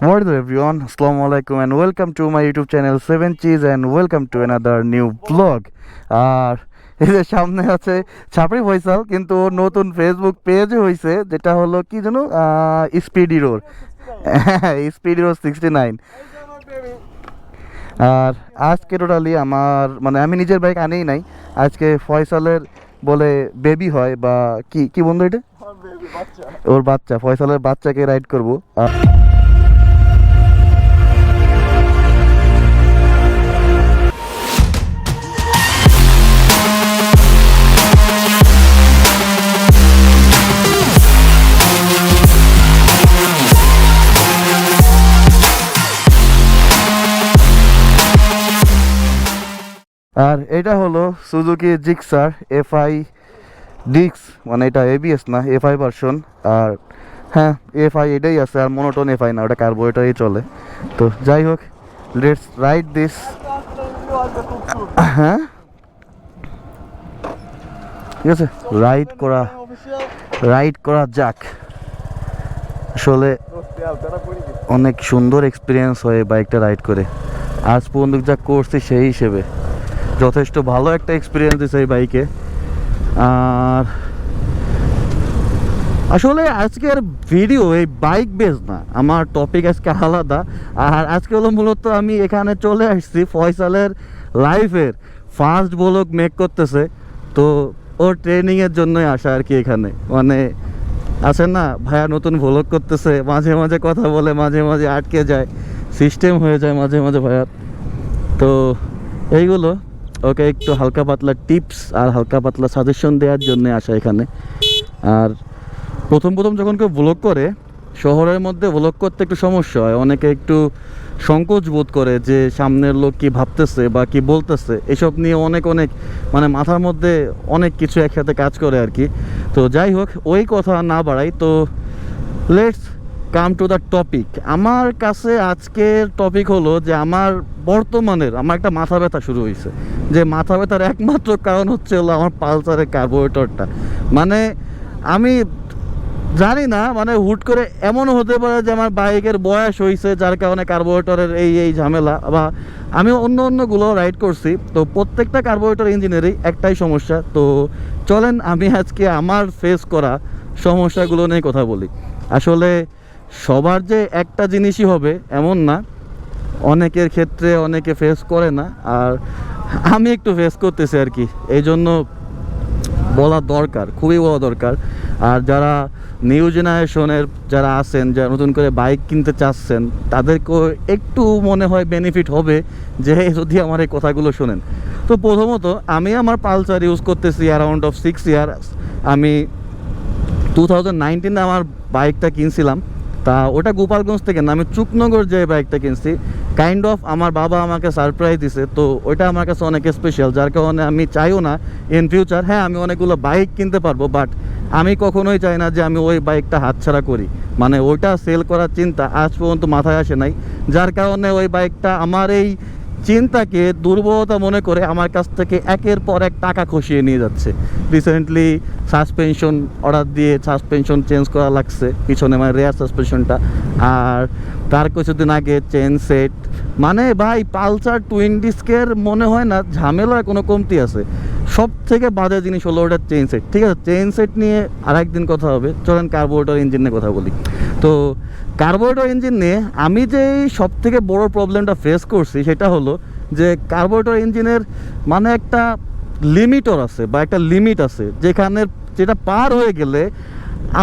What is up everyone? Assalamu alaikum and welcome to my YouTube channel 7 Cheese and welcome to another new vlog. আর এই যে সামনে আছে ছাপড়ি ফয়সাল, কিন্তু ওর নতুন Facebook page হয়েছে যেটা হলো কি জানো, স্পিডি রোড, স্পিডি রোড 69। আর আজকে টোটালি আমার মানে আমি নিজের বাইক আনেই নাই, আজকে ফয়সালের বলে বেবি হয় বা কি কি বন্ধু এটা ওর বাচ্চা, ফয়সালের বাচ্চাকে রাইড করবো। আর এটা হলো সুজুকি জিক্সার এফআই ডিক্স, মানে এটা এবিএস না, এফআই ভার্সন। আর হ্যাঁ, এফআই এটাই আছে, আর মনোটোন এফআই না, ওটা কার্বোরেটরই চলে। তো যাই হোক, লেটস রাইড দিস। হ্যাঁ ঠিক আছে, রাইড করা যাক। আসলে অনেক সুন্দর এক্সপিরিয়েন্স হয় বাইকটা রাইড করে, আজ পর্যন্ত যা করছি সেই হিসেবে যথেষ্ট ভালো একটা এক্সপিরিয়েন্স দিচ্ছে এই বাইকে। আর আসলে আজকের ভিডিও এই বাইক বেস না, আমার টপিক আজকে আলাদা। আর আজকে হলো মূলত আমি এখানে চলে আসছি ফয়সালের লাইফের ফার্স্ট ব্লগ মেক করতেছে, তো ওর ট্রেনিংয়ের জন্যই আসা আর কি। এখানে মানে আছে না ভাইয়া নতুন ব্লগ করতেছে, মাঝে মাঝে কথা বলে, মাঝে মাঝে আটকে যায়, সিস্টেম হয়ে যায় মাঝে মাঝে ভাইয়ার। তো এইগুলো ওকে একটু হালকা পাতলা টিপস আর হালকা পাতলা সাজেশন দেওয়ার জন্য আসা এখানে। আর প্রথম যখন কেউ ব্লগ করে, শহরের মধ্যে ব্লগ করতে একটু সমস্যা হয়, অনেকে একটু সংকোচ বোধ করে যে সামনের লোক কি ভাবতেছে বা কি বলতেছে, এসব নিয়ে অনেক মানে মাথার মধ্যে অনেক কিছু একসাথে কাজ করে আর কি। তো যাই হোক, ওই কথা না বাড়াই, তো let's come to the topic. আমার কাছে আজকের টপিক হলো যে আমার একটা মাথা ব্যথা শুরু হয়েছে, যে মাথা ব্যথার একমাত্র কারণ হচ্ছে হলো আমার পালসারের কার্বোরেটরটা। মানে আমি জানি না, মানে হুট করে এমনও হতে পারে যে আমার বাইকের বয়স হয়েছে যার কারণে কার্বোরেটরের এই ঝামেলা, বা আমি অন্যগুলো রাইড করছি, তো প্রত্যেকটা কার্বোরেটর ইঞ্জিনেরই একটাই সমস্যা। তো চলেন আমি আজকে আমার ফেস করা সমস্যাগুলো নিয়ে কথা বলি। আসলে সবার যে একটা জিনিসই হবে এমন না, অনেকের ক্ষেত্রে অনেকে ফেস করে না, আর আমি একটু ফেস করতেছি আর কি, এই জন্য বলা দরকার, খুবই বলা দরকার। আর যারা নিউ জেনারেশনের যারা আছেন, যারা নতুন করে বাইক কিনতে চাচ্ছেন, তাদেরকেও একটু মনে হয় বেনিফিট হবে যে যদি আমার এই কথাগুলো শোনেন। তো প্রথমত আমি আমার পালসার ইউজ করতেছি অ্যারাউন্ড অফ 6 ইয়ার্স। আমি 2019 আমার বাইকটা কিনছিলাম, তা ওটা গোপালগঞ্জ থেকে না, আমি চুকনগর যে বাইকটা কিনছি, কাইন্ড অফ আমার বাবা আমাকে সারপ্রাইজ দিছে, তো ওইটা আমার কাছে অনেক স্পেশাল, যার কারণে আমি চাইও না ইন ফিউচার, হ্যাঁ আমি অনেকগুলো বাইক কিনতে পারবো, বাট আমি কখনোই চাই না যে আমি ওই বাইকটা হাতছাড়া করি, মানে ওইটা সেল করার চিন্তা আজ পর্যন্ত মাথায় আসে নাই, যার কারণে ওই বাইকটা আমার এই চিন্তাকে দুর্বলতা মনে করে আমার কাছ থেকে একের পর এক টাকা খসিয়ে নিয়ে যাচ্ছে। রিসেন্টলি সাসপেনশন অর্ডার দিয়ে সাসপেনশন চেঞ্জ করা লাগছে পিছনে, মানে রেয়ার সাসপেনশনটা। আর তার কিছুদিন আগে চেন সেট, মানে ভাই পালসার টুইন ডিস্কের মনে হয় না ঝামেলার কোনো কমতি আছে। সব থেকে বাজে জিনিস হলো ওটার চেইন সেট। ঠিক আছে, চেইন সেট নিয়ে আরেকদিন কথা হবে, চলেন কার্বোরেটর ইঞ্জিন নিয়ে কথা বলি। তো কার্বোরেটর ইঞ্জিন নিয়ে আমি যে সব থেকে বড় প্রবলেমটা ফেস করছি সেটা হলো যে কার্বোরেটর ইঞ্জিনের মানে একটা লিমিটর আছে বা একটা লিমিট আছে, যেটা পার হয়ে গেলে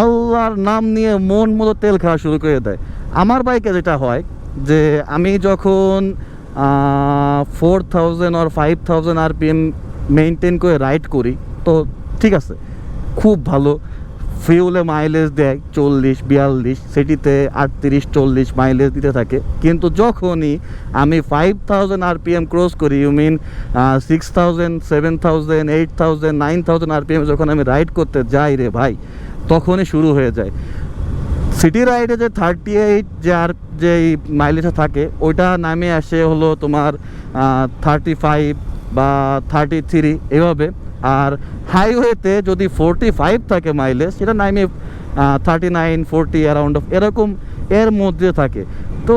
আল্লাহর নাম নিয়ে মন মতো তেল খাওয়া শুরু করে দেয়। আমার বাইকে যেটা হয় যে আমি যখন 4000 or 5000 RPM মেনটেন করে রাইড করি, তো ঠিক আছে, খুব ভালো ফিউলে মাইলেজ দেয় 40-42, সেটিতে 38-40 মাইলেজ দিতে থাকে। কিন্তু যখনই আমি 5000 RPM ক্রস করি, ইউ মিন 6000, 7000, 8000, 9000 RPM যখন আমি রাইড করতে যাই রে ভাই, তখনই শুরু হয়ে যায় সিটি রাইডে যে 38 যে মাইলেজটা থাকে, ওইটা নামে আসে হলো তোমার 35 বা 33 এভাবে। আর হাইওয়েতে যদি 45 থাকে মাইলেজ, সেটা নামে 39-40 অ্যারাউন্ড অফ এরকম এর মধ্যে থাকে। তো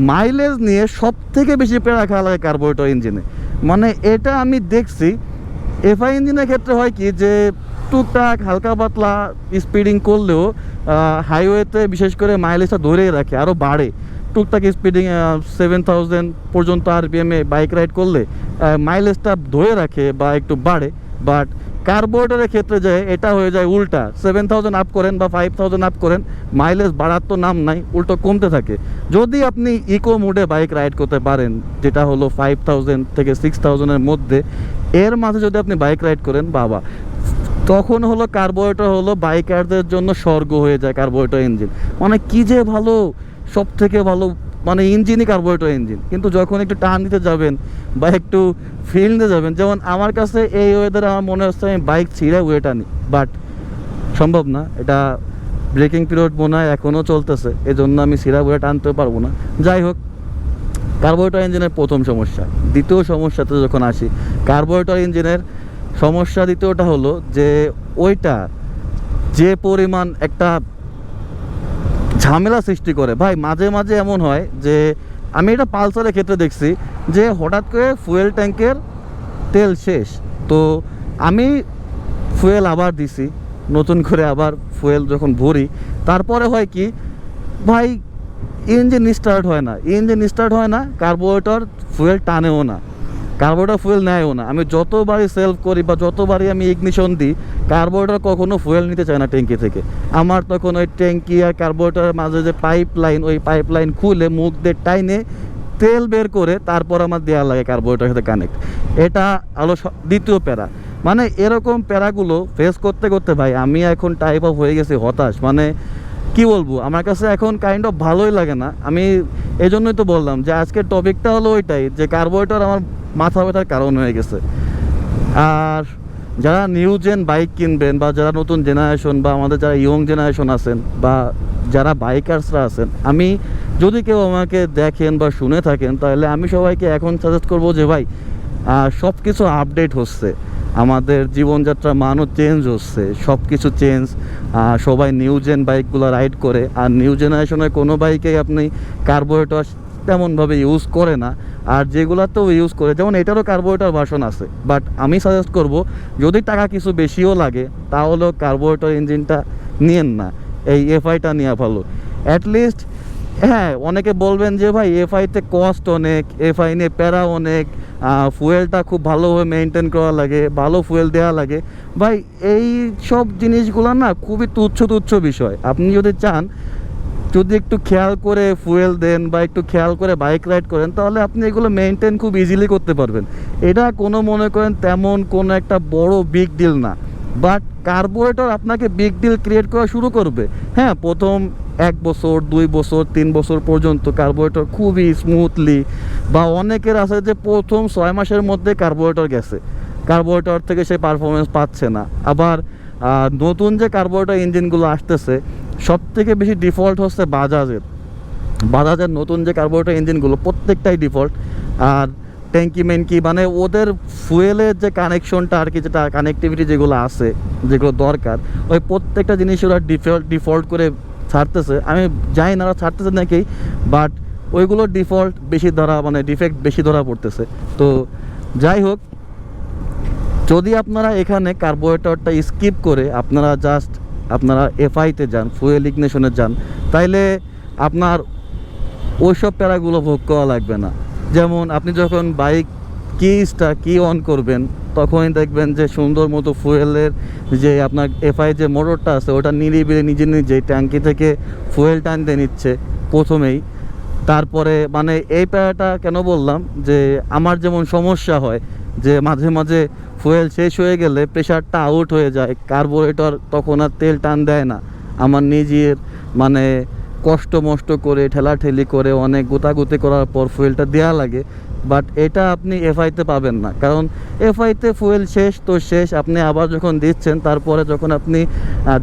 মাইলেজ নিয়ে সব থেকে বেশি প্যারা খাওয়া লাগে কার্বোরেটর ইঞ্জিনে। মানে এটা আমি দেখছি এফআই ইঞ্জিনের ক্ষেত্রে হয় কি যে টুকটাক হালকা পাতলা স্পিডিং করলেও হাইওয়েতে বিশেষ করে মাইলেজটা ধরেই রাখে, আরও বাড়ে। টুকটাক স্পিডিং 7000 পর্যন্ত আরপিএমে বাইক রাইড করলে মাইলেজটা ধরে রাখে বা একটু বাড়ে। বাট কার্বোরেটরের ক্ষেত্রে যায় এটা হয়ে যায় উল্টা, 7000 আপ করেন বা 5000 আপ করেন, মাইলেজ বাড়ার তো নাম নাই, উল্টো কমতে থাকে। যদি আপনি ইকো মোডে বাইক রাইড করতে পারেন, যেটা হলো 5000 থেকে 6000-এর মধ্যে, এর মাঝে যদি আপনি বাইক রাইড করেন বাবা, তখন হলো কার্বোরেটর হলো বাইকারদের জন্য স্বর্গ হয়ে যায় কার্বোরেটর ইঞ্জিন। মানে কি যে ভালো, সব থেকে ভালো মানে ইঞ্জিনই কার্বোরেটর ইঞ্জিন। কিন্তু যখন একটু টান দিতে যাবেন বা একটু ফিল নিতে যাবেন, যেমন আমার কাছে এই ওয়েদারে আমার মনে হচ্ছে আমি বাইক ছিঁড়ে ওয়েট আনি, বাট সম্ভব না। এটা ব্রেকিং পিরিয়ড মনে হয় এখনও চলতেছে, এজন্য আমি সিরা ওয়েট আনতে পারবো না। যাই হোক, কার্বোরেটর ইঞ্জিনের প্রথম সমস্যা। দ্বিতীয় সমস্যাতে যখন আসি, কার্বোরেটর ইঞ্জিনের সমস্যা দ্বিতীয়টা হলো যে ওইটা যে পরিমাণ একটা ঝামেলা সৃষ্টি করে ভাই। মাঝে মাঝে এমন হয় যে আমি এটা পালসারের ক্ষেত্রে দেখছি যে হঠাৎ করে ফুয়েল ট্যাঙ্কের তেল শেষ, তো আমি ফুয়েল আবার দিছি, নতুন করে আবার ফুয়েল যখন ভরি, তারপরে হয় কি ভাই ইঞ্জিন স্টার্ট হয় না, কার্বোরেটর ফুয়েল টানেও না, কার্বোরেটর ফুয়েল নেয়ও না। আমি যতবারই সেলফ করি বা যতবারই আমি ইগনিশন দিই, কার্বোরেটর কখনো ফুয়েল নিতে চায় না ট্যাঙ্কি থেকে। আমার তখন ওই ট্যাঙ্কি আর কার্বোরেটরের মাঝে যে পাইপ লাইন, ওই পাইপ লাইন খুলে মুখ দিয়ে টাইনে তেল বের করে তারপর আমার দেওয়া লাগে কার্বোরেটরের সাথে কানেক্ট। এটা হলো দ্বিতীয় প্যারা। মানে এরকম প্যারাগুলো ফেস করতে করতে ভাই আমি এখন টাইপ অফ হয়ে গেছি হতাশ। মানে কি বলবো, আমার কাছে এখন কাইন্ড অফ ভালোই লাগে না। আমি এই জন্যই তো বললাম যে আজকের টপিকটা হলো ওইটাই, যে কার্বোরেটর আমার মাথা ব্যথার কারণ হয়ে গেছে। আর যারা নিউ জেন বাইক কিনবেন বা যারা নতুন জেনারেশন বা আমাদের যারা ইয়ং জেনারেশন আছেন বা যারা বাইকার্সরা আছেন, আমি যদি কেউ আমাকে দেখেন বা শুনে থাকেন, তাহলে আমি সবাইকে এখন সাজেস্ট করবো যে ভাই সব কিছু আপডেট হচ্ছে, আমাদের জীবনযাত্রার মানও চেঞ্জ হচ্ছে, সব কিছু চেঞ্জ। সবাই নিউ জেন বাইকগুলো রাইড করে, আর নিউ জেনারেশনের কোনো বাইকেই আপনি কার্বোরেটর তেমনভাবে ইউজ করে না। আর যেগুলোতেও ইউজ করে, যেমন এটারও কার্বোরেটর ভার্সন আছে, বাট আমি সাজেস্ট করব যদি টাকা কিছু বেশিও লাগে তাহলেও কার্বোরেটর ইঞ্জিনটা নিয়েন না, এই এফআইটা নেওয়া ভালো অ্যাটলিস্ট। হ্যাঁ, অনেকে বলবেন যে ভাই এফআইতে কস্ট অনেক, এফআই নিয়ে প্যারা অনেক, ফুয়েলটা খুব ভালোভাবে মেনটেন করা লাগে, ভালো ফুয়েল দেওয়া লাগে। ভাই এই সব জিনিসগুলো না খুবই তুচ্ছ বিষয়। আপনি যদি চান, যদি একটু খেয়াল করে ফুয়েল দেন বা একটু খেয়াল করে বাইক রাইড করেন, তাহলে আপনি এগুলো মেনটেন খুব ইজিলি করতে পারবেন। এটা কোনো মনে করেন তেমন কোনো একটা বড় বিগ ডিল না, বাট কার্বোরেটর আপনাকে বিগ ডিল ক্রিয়েট করা শুরু করবে। হ্যাঁ, প্রথম 1 বছর 2 বছর 3 বছর পর্যন্ত কার্বোরেটর খুবই স্মুথলি, বা অনেকের আছে যে প্রথম 6 মাসের মধ্যে কার্বোরেটর গেছে, কার্বোরেটর থেকে সে পারফরমেন্স পাচ্ছে না। আবার নতুন যে কার্বোরেটর ইঞ্জিনগুলো আসতেছে, সব থেকে বেশি ডিফল্ট হচ্ছে বাজাজের নতুন যে কার্বোরেটর ইঞ্জিনগুলো প্রত্যেকটাই ডিফল্ট। আর ট্যাঙ্কি মেনকি মানে ওদের ফুয়েলের যে কানেকশনটা আর কি, যেটা কানেক্টিভিটি যেগুলো আছে, যেগুলো দরকার, ওই প্রত্যেকটা জিনিস ওরা ডিফল্ট করে ছাড়তেছে। আমি জানি না ওরা ছাড়তেছে নাকি, বাট ওইগুলো ডিফল্ট বেশি ধরা, মানে ডিফেক্ট বেশি ধরা পড়তেছে। তো যাই হোক, যদি আপনারা এখানে কার্বোরেটরটা স্কিপ করে আপনারা এফআইতে যান, ফুয়েল ইগনিশনে যান, তাইলে আপনার ওইসব প্যারাগুলো ভোগ করা লাগবে না। যেমন আপনি যখন বাইক কি অন করবেন, তখনই দেখবেন যে সুন্দর মতো ফুয়েলের যে আপনার এফআই যে মোটরটা আছে, ওটা নিরিবিলি নিজেই ট্যাঙ্কি থেকে ফুয়েল টানতে নিচ্ছে প্রথমেই। তারপরে মানে এই প্যারাটা কেন বললাম, যে আমার যেমন সমস্যা হয় যে মাঝে মাঝে ফুয়েল শেষ হয়ে গেলে প্রেশারটা আউট হয়ে যায়, কার্বোরেটর তখন আর তেল টান দেয় না। আমার নিজের মানে কষ্ট মষ্ট করে ঠেলাঠেলি করে অনেক গুতাগুতি করার পর ফুয়েলটা দেওয়া লাগে। বাট এটা আপনি এফআইতে পাবেন না, কারণ এফআইতে ফুয়েল শেষ তো শেষ, আপনি আবার যখন দিচ্ছেন, তারপরে যখন আপনি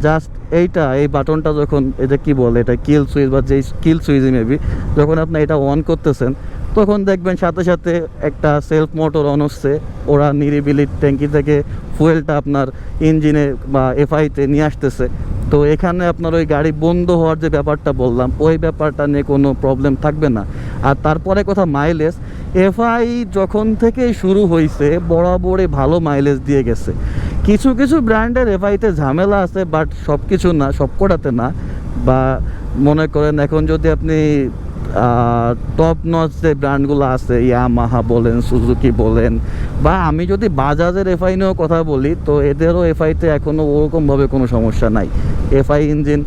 জাস্ট এই বাটনটা যখন, এটা কি বলে, এটা কিল সুইচ বা যেই কিল সুইচ মেবি, যখন আপনি এটা অন করতেছেন, তখন দেখবেন সাথে সাথে একটা সেলফ মোটর অন হচ্ছে, ওরা নিরিবিলি ট্যাঙ্কি থেকে ফুয়েলটা আপনার ইঞ্জিনে বা এফআইতে নিয়ে আসতেছে। তো এখানে আপনার ওই গাড়ি বন্ধ হওয়ার যে ব্যাপারটা বললাম, ওই ব্যাপারটা নিয়ে কোনো প্রবলেম থাকবে না। আর তারপরে কথা মাইলেজ, এফআই যখন থেকে শুরু হয়েছে বরাবরই ভালো মাইলেজ দিয়ে গেছে। কিছু কিছু ব্র্যান্ডের এফআইতে ঝামেলা আছে, বাট সব কিছু না, সবকটাতে না। বা মনে করেন এখন যদি আপনি টপ নচ যে ব্র্যান্ডগুলো আছে, ইয়ামাহা বলেন, সুজুকি বলেন, বা আমি যদি বাজাজের এফআই নিয়েও কথা বলি, তো এদেরও এফআইতে এখনও ওরকমভাবে কোনো সমস্যা নাই। এফআই ইঞ্জিন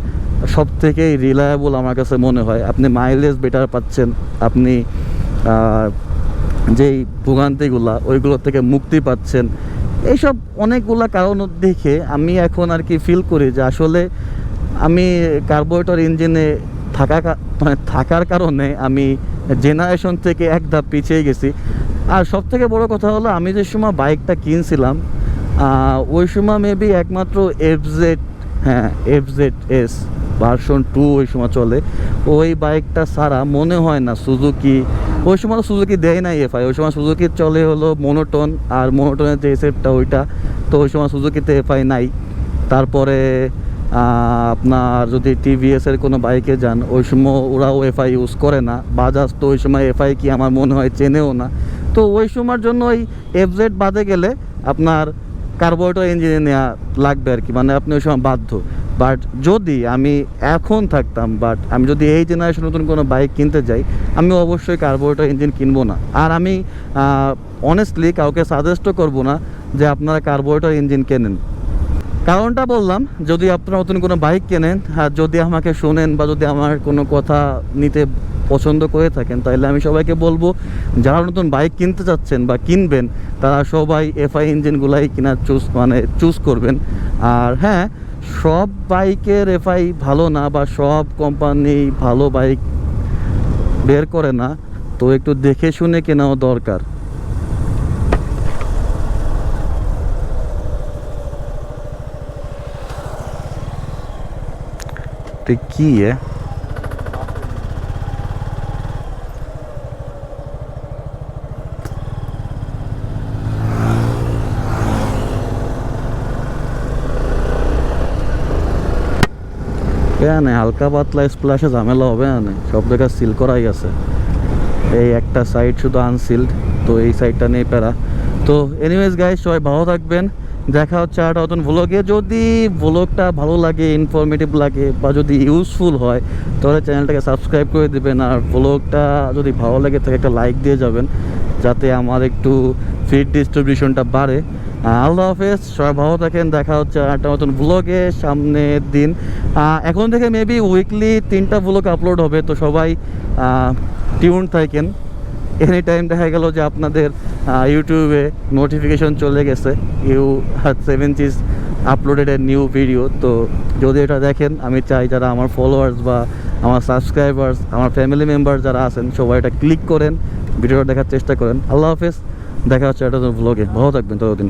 সব থেকেই রিলায়েবল আমার কাছে মনে হয়। আপনি মাইলেজ বেটার পাচ্ছেন, আপনি যেই ভোগান্তিগুলা ওইগুলো থেকে মুক্তি পাচ্ছেন। এইসব অনেকগুলা কারণ দেখে আমি এখন আর কি ফিল করি যে আসলে আমি কার্বোরেটর ইঞ্জিনে থাকার কারণে আমি জেনারেশন থেকে এক ধাপ পিছিয়ে গেছি। আর সব থেকে বড়ো কথা হলো, আমি যে সময় বাইকটা কিনছিলাম ওই সময় মেবি একমাত্র FZS ভার্সন 2 ওই সময় চলে। ওই বাইকটা ছাড়া মনে হয় না সুজুকি, ওই সময় সুজুকি দেয় নাই এফআই, ওই সময় সুজুকি চলে হলো মোনোটন, আর মোনোটনের যে এসএফটা ওইটা, তো ওই সময় সুজুকিতে এফআই নাই। তারপরে আপনার যদি টিভিএসের কোনো বাইকে যান, ওই সময় ওরাও এফআই ইউজ করে না। বাজাজ তো ওই সময় এফআই কি আমার মনে হয় চেনেও না। তো ওই সময়ের জন্য ওই FZ বাদে গেলে আপনার কার্বোরেটর ইঞ্জিনে নেওয়া লাগবে আর কি, মানে আপনি ওই সময় বাধ্য। বাট যদি আমি এখন থাকতাম, বাট আমি যদি এই জেনারেশন নতুন কোনো বাইক কিনতে যাই, আমি অবশ্যই কার্বোরেটর ইঞ্জিন কিনবো না। আর আমি অনেস্টলি কাউকে সাজেস্টও করবো না যে আপনারা কার্বোরেটর ইঞ্জিন কেনেন। কারণটা বললাম, যদি আপনারা নতুন কোনো বাইক কেনেন আর যদি আমাকে শোনেন বা যদি আমার কোনো কথা নিতে পছন্দ করে থাকেন, তাহলে আমি সবাইকে বলবো যারা নতুন বাইক কিনতে চাচ্ছেন বা কিনবেন, তারা সবাই এফআই ইঞ্জিনগুলাই চুজ করবেন। আর হ্যাঁ, সব বাইকের এফআই ভালো না বা সব কোম্পানি ভালো বাইক বের করে না, তো একটু দেখে শুনে কেনাও দরকার। কি হালকা পাতলা স্প্ল্যাশে ঝামেলা হবে না, সব জায়গা সিল করাই আছে। এই একটা সাইড শুধু আনসিল্ড, তো এই সাইডটা নেই প্যারা। তো এনিওয়েজ গাইস, সবাই ভালো থাকবেন, দেখা হচ্ছে একটা নতুন ভ্লগে। যদি ভ্লগটা ভালো লাগে, ইনফরমেটিভ লাগে বা যদি ইউজফুল হয়, তাহলে চ্যানেলটাকে সাবস্ক্রাইব করে দেবেন। আর ভ্লগটা যদি ভালো লাগে তাকে একটা লাইক দিয়ে যাবেন, যাতে আমার একটু ফিড ডিস্ট্রিবিউশনটা বাড়ে। আল্লাহ হাফেজ, সবাই ভালো থাকেন, দেখা হচ্ছে একটা নতুন ভ্লগে সামনের দিন। এখন থেকে মেবি উইকলি 3টা ভ্লগ আপলোড হবে, তো সবাই টিউন থাকেন। এনি টাইম দেখা গেল যে আপনাদের ইউটিউবে নোটিফিকেশন চলে গেছে, you had 7 uploaded a new video. তো যদি এটা দেখেন, আমি চাই যারা আমার ফলোয়ার্স বা আমার সাবস্ক্রাইবার্স, আমার ফ্যামিলি মেম্বার যারা আছেন, সবাই এটা ক্লিক করেন, ভিডিওটা দেখার চেষ্টা করেন। আল্লাহ হাফেজ, দেখা হচ্ছে একটা ভ্লগে, ভালো থাকবেন ততদিন।